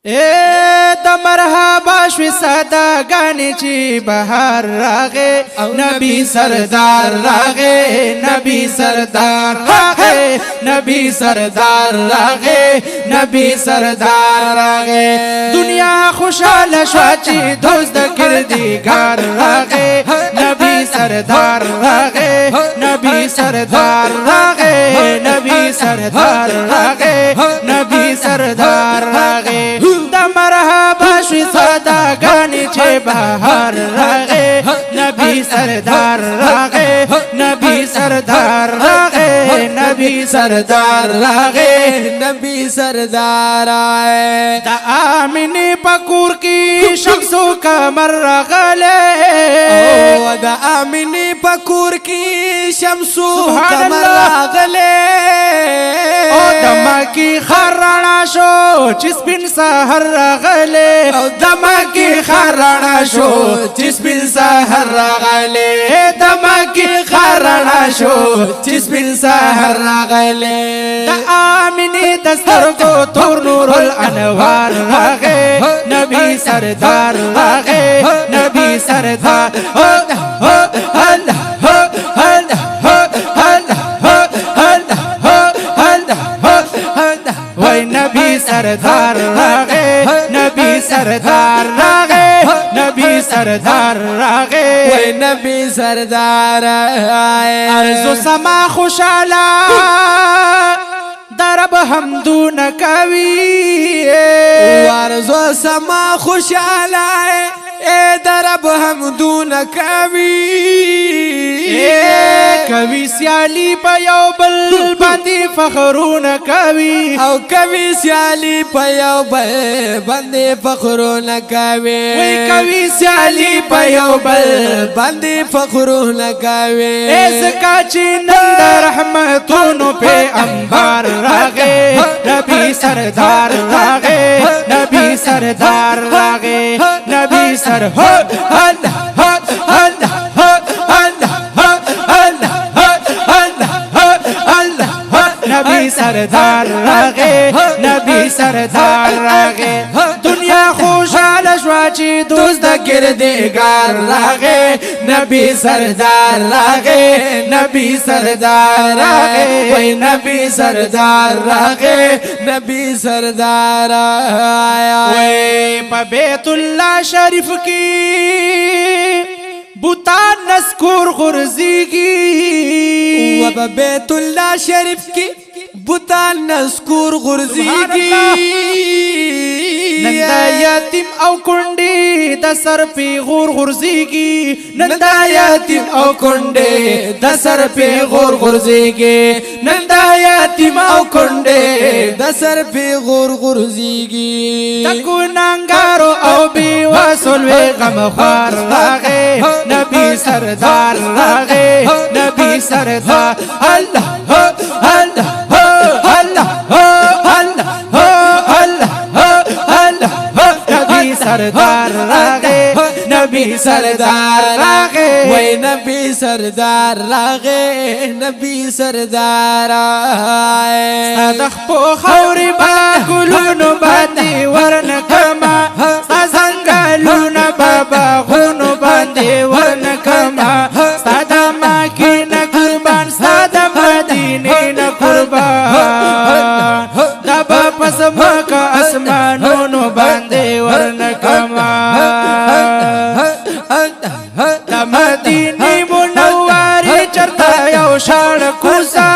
د مرحبا شوی صداګانې چې بهار راغې نبی سردار راغې نبی سردار راغې نبی سردار راغې نبی سردار راغې دنیا خوشاله شوه چې دوست د کردګار راغې نبی سردار راغې نبی سردار راغې نبی سردار راغې نبی سردار راغې د مرحبا شوی صداګانې چې بهار راغې نبی سردار راغې نبی سردار راغې نبی سردار راغې نبی سردار آئے د آمینې په کور کې شمس و قمر راغلې او د آمینې په کور کې شمس و قمر راغلې او د مکی خر رڼا شو چې سپین سحر راغلې او د مکی خر رڼا شو چې سپین سحر راغلې د مکی خر رڼا شو چې سپین سحر راغلې د آمینې د سترګو تور نور الانوار راغې نبی سردار راغې نبی سردار وای نبی سردار راغې نبی سردار راغې نبی سردار راغې وای نبی سردار آئے ارزو سما خوشاله درب حمدونه کوي وارزو سما خوشاله اے درب حمدون کوي سیالی په یو بل باندې فخرونه کوي او کوي سیالی په یو بل باندې فخرونه کوي وای کوي سیالی په یو بل باندې فخرونه کوي زکا چې نن د رحمتونو په انبار راغې نبی سردار راغې نبی سردار راغې نبی سر نبی سردار راغې نبی سردار راغې دنیا خوشاله شوه چې دوست د کردګار راغې نبی سردار راغې نبی سردار راغې وای نبی سردار راغې نبی سردار آیا وای په بیت الله شریف کې بوتان نسکور غرزیگی و په بیت الله شریف کې بوتان نسکور غرزیگی نن دا یتیم او کونډې د سر پی غور غرزیگی نن دا یتیم او کونډې د سر پی غور غرزیگی نن دا یتیم او کونډې د سر پی غور غرزیگی د ګناګارو او بی وسل وی غم خوار راغې نبی سردار راغې نبی سردار الله الله نبی سردار راغې نبی سردار راغې وای نبی سردار راغې نبی سردار آئے صدق په خوري با ګلونو باندې ورنکما څنګهلونه بابا غونو باندې ورنکما ساده مکی نه قربان ساده مدینه نه قربان دا پس مکه اسمانونو باندې ورنکما دا مدینه منوره چرته یو شان کوزا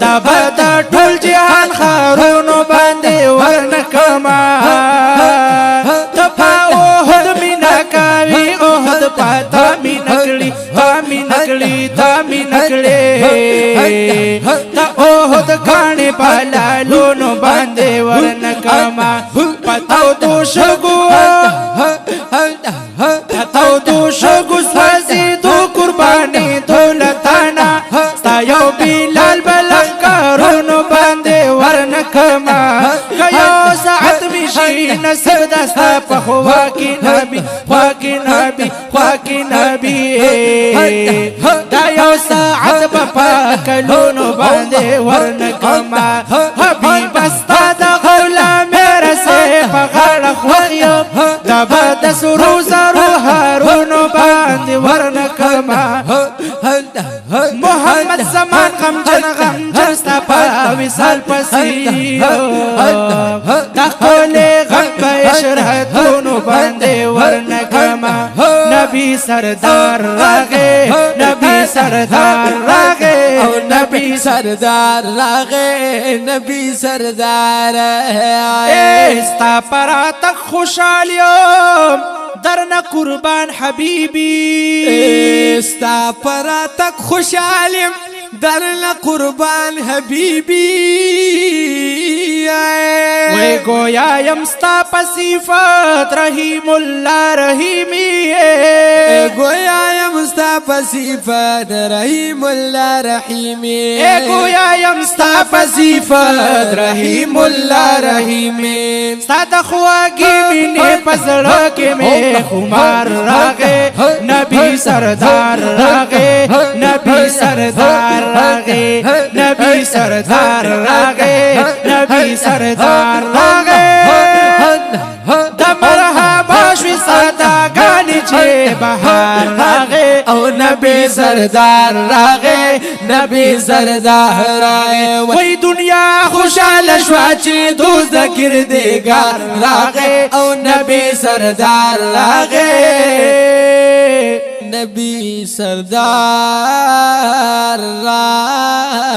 دا بدا ټول جهان خارونو باندې ورنکما تپا اوهد مینا کوي اوهد پاتا می نکړي تا می نکړي تا می نکړي تا اوهد کانه پالالونو باندې ورنکما پتاو تو شګو پتاو تو شګو سازي تو قرباني دولتانا ستا یو بلال بلنکارونو باندې ورنکما کيو ساعت مشي نصر دستا په خوا کې نبی خوا کې نبی خوا کې نبی دا یو ساعت په پاکلونو باندې ورنکما حبیب استا تبد سرو زرو هارونو باندې ورنکما محمد زمان غمجن ستا په وصال پسې تخولې غم په اشرتونو باندې ورنکما نبی سردار راغې نبی سردار راغې او نبی سردار راغې نبی سردار ستا پراته خوشحال یم درنه قربان حبیبی ستا پراتک خوشحال یم درنه قربان حبیبی وی گویا یم ستا په صفت رحیم الله رحیمی گویا یم ستا په صفت رحیم الله رحیمی گویا یم ستا په صفت رحیم الله رحیمی ستا د خواږي مینې په زړه کې مې خمار راغې نبی سردار راغې نبی سردار راغې نبی سردار راغې نبی سردار راغې د مرحبا شوي صداګانې چې بهار راغې او نبی سردار راغې نبی سردار راغې وای دنیا خوشاله شوه چې دوست د کردګار راغې او نبی سردار راغې نبی سردار راغې